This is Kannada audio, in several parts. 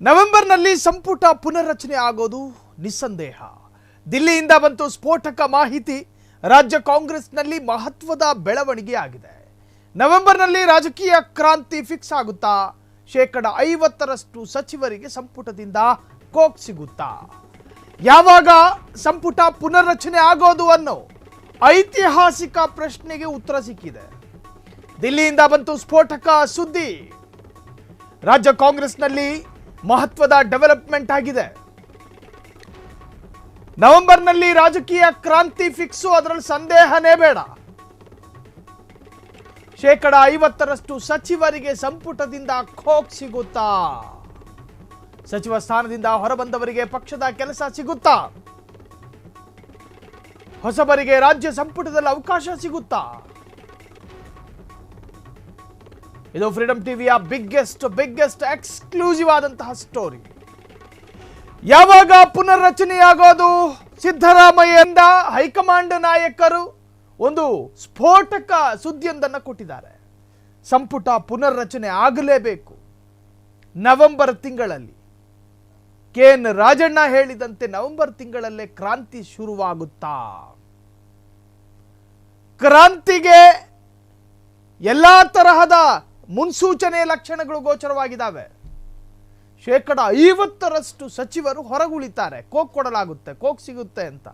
ನವೆಂಬರ್ನಲ್ಲಿ ಸಂಪುಟ ಪುನರ್ರಚನೆ ಆಗೋದು ನಿಸ್ಸಂದೇಹ. ದಿಲ್ಲಿಯಿಂದ ಬಂತು ಸ್ಫೋಟಕ ಮಾಹಿತಿ. ರಾಜ್ಯ ಕಾಂಗ್ರೆಸ್ನಲ್ಲಿ ಮಹತ್ವದ ಬೆಳವಣಿಗೆ ಆಗಿದೆ. ನವೆಂಬರ್ನಲ್ಲಿ ರಾಜಕೀಯ ಕ್ರಾಂತಿ ಫಿಕ್ಸ್ ಆಗುತ್ತಾ? 50% ಸಚಿವರಿಗೆ ಸಂಪುಟದಿಂದ ಕೋಕ್ ಸಿಗುತ್ತಾ? ಯಾವಾಗ ಸಂಪುಟ ಪುನರ್ರಚನೆ ಆಗೋದು ಅನ್ನೋ ಐತಿಹಾಸಿಕ ಪ್ರಶ್ನೆಗೆ ಉತ್ತರ ಸಿಕ್ಕಿದೆ. ದಿಲ್ಲಿಯಿಂದ ಬಂತು ಸ್ಫೋಟಕ ಸುದ್ದಿ. ರಾಜ್ಯ ಕಾಂಗ್ರೆಸ್ನಲ್ಲಿ ಮಹತ್ವದ ಡೆವಲಪ್ಮೆಂಟ್ ಆಗಿದೆ. ನವೆಂಬರ್ನಲ್ಲಿ ರಾಜಕೀಯ ಕ್ರಾಂತಿ ಫಿಕ್ಸು, ಅದರಲ್ಲಿ ಸಂದೇಹನೇ ಬೇಡ. 50% ಸಚಿವರಿಗೆ ಸಂಪುಟದಿಂದ ಖೋಕ್ ಸಿಗುತ್ತಾ? ಸಚಿವ ಸ್ಥಾನದಿಂದ ಹೊರಬಂದವರಿಗೆ ಪಕ್ಷದ ಕೆಲಸ ಸಿಗುತ್ತಾ? ಹೊಸಬರಿಗೆ ರಾಜ್ಯ ಸಂಪುಟದಲ್ಲಿ ಅವಕಾಶ ಸಿಗುತ್ತಾ? ಇದು ಫ್ರೀಡಂ ಟಿವಿಯ ಬಿಗ್ಗೆಸ್ಟ್ ಎಕ್ಸ್ಕ್ಲೂಸಿವ್ ಆದಂತಹ ಸ್ಟೋರಿ. ಯಾವಾಗ ಪುನರ್ರಚನೆಯಾಗೋದು? ಸಿದ್ದರಾಮಯ್ಯರಿಂದ ಹೈಕಮಾಂಡ್ ನಾಯಕರು ಒಂದು ಸ್ಫೋಟಕ ಸುದ್ದಿಯೊಂದನ್ನು ಕೊಟ್ಟಿದ್ದಾರೆ. ಸಂಪುಟ ಪುನರ್ರಚನೆ ಆಗಲೇಬೇಕು ನವೆಂಬರ್ ತಿಂಗಳಲ್ಲಿ. KN ರಾಜಣ್ಣ ಹೇಳಿದಂತೆ ನವೆಂಬರ್ ತಿಂಗಳಲ್ಲೇ ಕ್ರಾಂತಿ ಶುರುವಾಗುತ್ತಾ? ಕ್ರಾಂತಿಗೆ ಎಲ್ಲಾ ತರಹದ ಮುನ್ಸೂಚನೆ ಲಕ್ಷಣಗಳು ಗೋಚರವಾಗಿದ್ದಾವೆ. 50% ಸಚಿವರು ಹೊರಗುಳಿತಾರೆ. ಕೋಕ್ ಕೊಡಲಾಗುತ್ತೆ, ಕೋಕ್ ಸಿಗುತ್ತೆ ಅಂತ.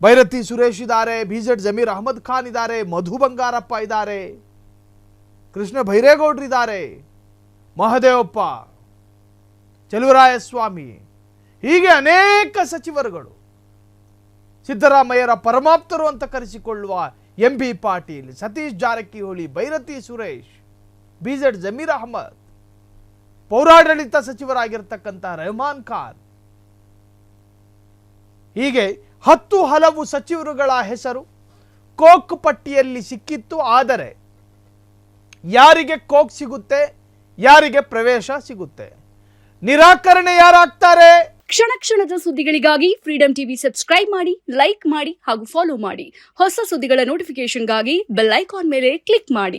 ಭೈರತಿ ಸುರೇಶ್ ಇದ್ದಾರೆ, BZ ಜಮೀರ್ ಅಹಮದ್ ಖಾನ್ ಇದ್ದಾರೆ, ಮಧು ಬಂಗಾರಪ್ಪ ಇದ್ದಾರೆ, ಕೃಷ್ಣ ಭೈರೇಗೌಡರಿದ್ದಾರೆ, ಮಹದೇವಪ್ಪ, ಚಲುವರಾಯಸ್ವಾಮಿ, ಹೀಗೆ ಅನೇಕ ಸಚಿವರುಗಳು. ಸಿದ್ದರಾಮಯ್ಯರ ಪರಮಾಪ್ತರು ಅಂತ ಕರೆಸಿಕೊಳ್ಳುವ MB ಪಾಟೀಲ್, ಸತೀಶ್ ಜಾರಕಿಹೊಳಿ, ಭೈರತಿ ಸುರೇಶ್, BZ ಜಮೀರ್ ಅಹಮದ್, ಪೌರಾಡಳಿತ ಸಚಿವರಾಗಿರ್ತಕ್ಕಂಥ ರೆಹಮಾನ್ ಖಾನ್, ಹೀಗೆ 10 ಹಲವು ಸಚಿವರುಗಳ ಹೆಸರು ಕೋಕ್ ಪಟ್ಟಿಯಲ್ಲಿ ಸಿಕ್ಕಿತ್ತು. ಆದರೆ ಯಾರಿಗೆ ಕೋಕ್ ಸಿಗುತ್ತೆ, ಯಾರಿಗೆ ಪ್ರವೇಶ ಸಿಗುತ್ತೆ, ನಿರಾಕರಣೆ ಯಾರಾಗ್ತಾರೆ? ಕ್ಷಣ ಕ್ಷಣದ ಸುದ್ದಿಗಳಿಗಾಗಿ ಫ್ರೀಡಂ ಟಿವಿ ಸಬ್ಸ್ಕ್ರೈಬ್ ಮಾಡಿ, ಲೈಕ್ ಮಾಡಿ ಹಾಗೂ ಫಾಲೋ ಮಾಡಿ. ಹೊಸ ಸುದ್ದಿಗಳ ನೋಟಿಫಿಕೇಶನ್ಗಾಗಿ ಬೆಲ್ ಐಕಾನ್ ಮೇಲೆ ಕ್ಲಿಕ್ ಮಾಡಿ.